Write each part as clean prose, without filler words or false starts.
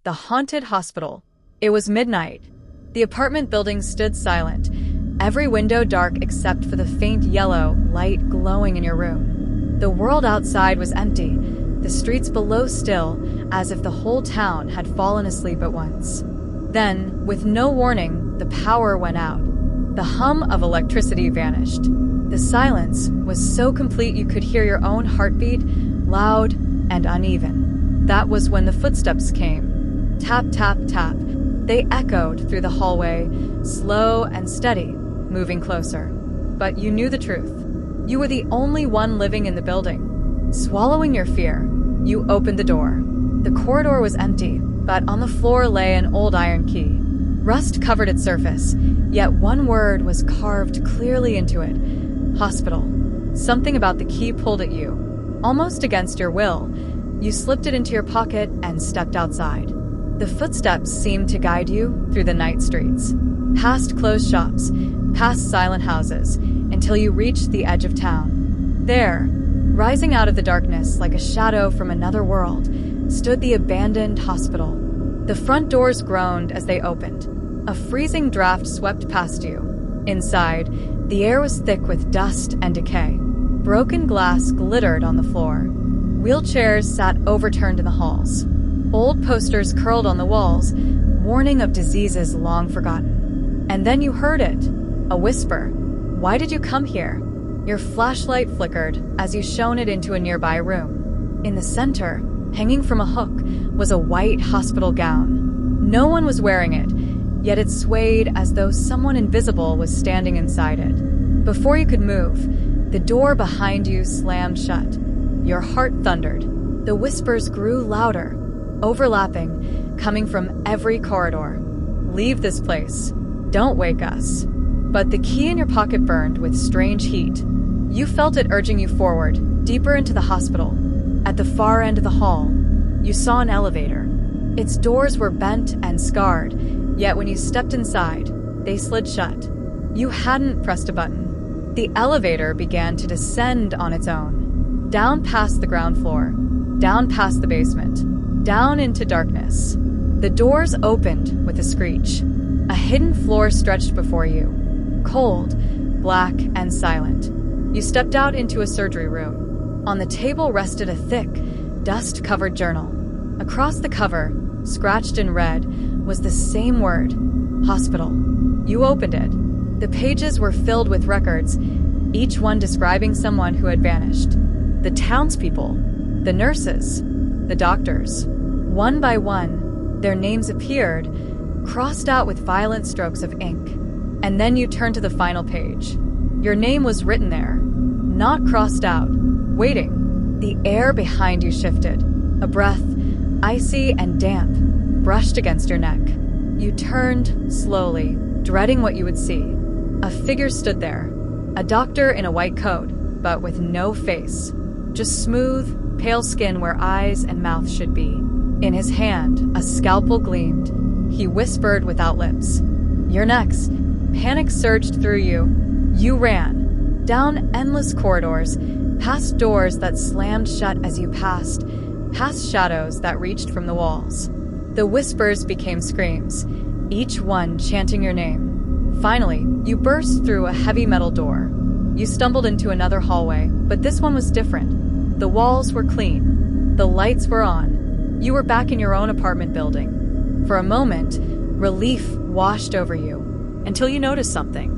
the haunted hospital. It was midnight. The apartment building stood silent, every window dark except for the faint yellow light glowing in your room. The world outside was empty, the streets below still, as if the whole town had fallen asleep at once. Then, with no warning, the power went out. The hum of electricity vanished. The silence was so complete you could hear your own heartbeat, loud and uneven. That was when the footsteps came. Tap, tap, tap. They echoed through the hallway, slow and steady, moving closer. But you knew the truth. You were the only one living in the building. Swallowing your fear, you opened the door. The corridor was empty, but on the floor lay an old iron key. Rust covered its surface, yet one word was carved clearly into it. Hospital. Something about the key pulled at you. Almost against your will, you slipped it into your pocket and stepped outside. The footsteps seemed to guide you through the night streets, past closed shops, past silent houses, until you reached the edge of town. There, rising out of the darkness like a shadow from another world, stood the abandoned hospital. The front doors groaned as they opened. A freezing draft swept past you. Inside, the air was thick with dust and decay. Broken glass glittered on the floor. Wheelchairs sat overturned in the halls. Old posters curled on the walls, warning of diseases long forgotten. And then you heard it, a whisper. Why did you come here? Your flashlight flickered as you shone it into a nearby room. In the center, hanging from a hook, was a white hospital gown. No one was wearing it, yet it swayed as though someone invisible was standing inside it. Before you could move, the door behind you slammed shut. Your heart thundered. The whispers grew louder, overlapping, coming from every corridor. Leave this place. Don't wake us. But the key in your pocket burned with strange heat. You felt it urging you forward, deeper into the hospital. At the far end of the hall, you saw an elevator. Its doors were bent and scarred, yet when you stepped inside, they slid shut. You hadn't pressed a button. The elevator began to descend on its own, down past the ground floor, down past the basement, down into darkness. The doors opened with a screech. A hidden floor stretched before you, cold, black, and silent. You stepped out into a surgery room. On the table rested a thick, dust-covered journal. Across the cover, scratched in red, was the same word, hospital. You opened it. The pages were filled with records, each one describing someone who had vanished. The townspeople, the nurses, the doctors. One by one, their names appeared, crossed out with violent strokes of ink. And then you turned to the final page. Your name was written there, not crossed out, waiting. The air behind you shifted. A breath, icy and damp, brushed against your neck. You turned slowly, dreading what you would see. A figure stood there, a doctor in a white coat, but with no face. Just smooth, pale skin where eyes and mouth should be. In his hand, a scalpel gleamed. He whispered without lips. "You're next." Panic surged through you. You ran, down endless corridors, past doors that slammed shut as you passed, past shadows that reached from the walls. The whispers became screams, each one chanting your name. Finally, you burst through a heavy metal door. You stumbled into another hallway, but this one was different. The walls were clean. The lights were on. You were back in your own apartment building. For a moment, relief washed over you, until you noticed something.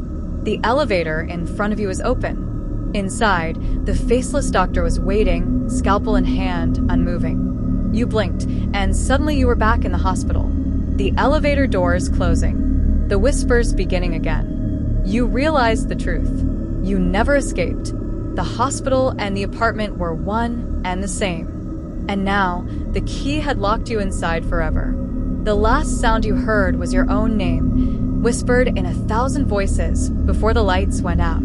The elevator in front of you was open. Inside, the faceless doctor was waiting, scalpel in hand, unmoving. You blinked, and suddenly you were back in the hospital. The elevator doors closing, the whispers beginning again. You realized the truth. You never escaped. The hospital and the apartment were one and the same. And now, the key had locked you inside forever. The last sound you heard was your own name, whispered in 1,000 voices before the lights went out.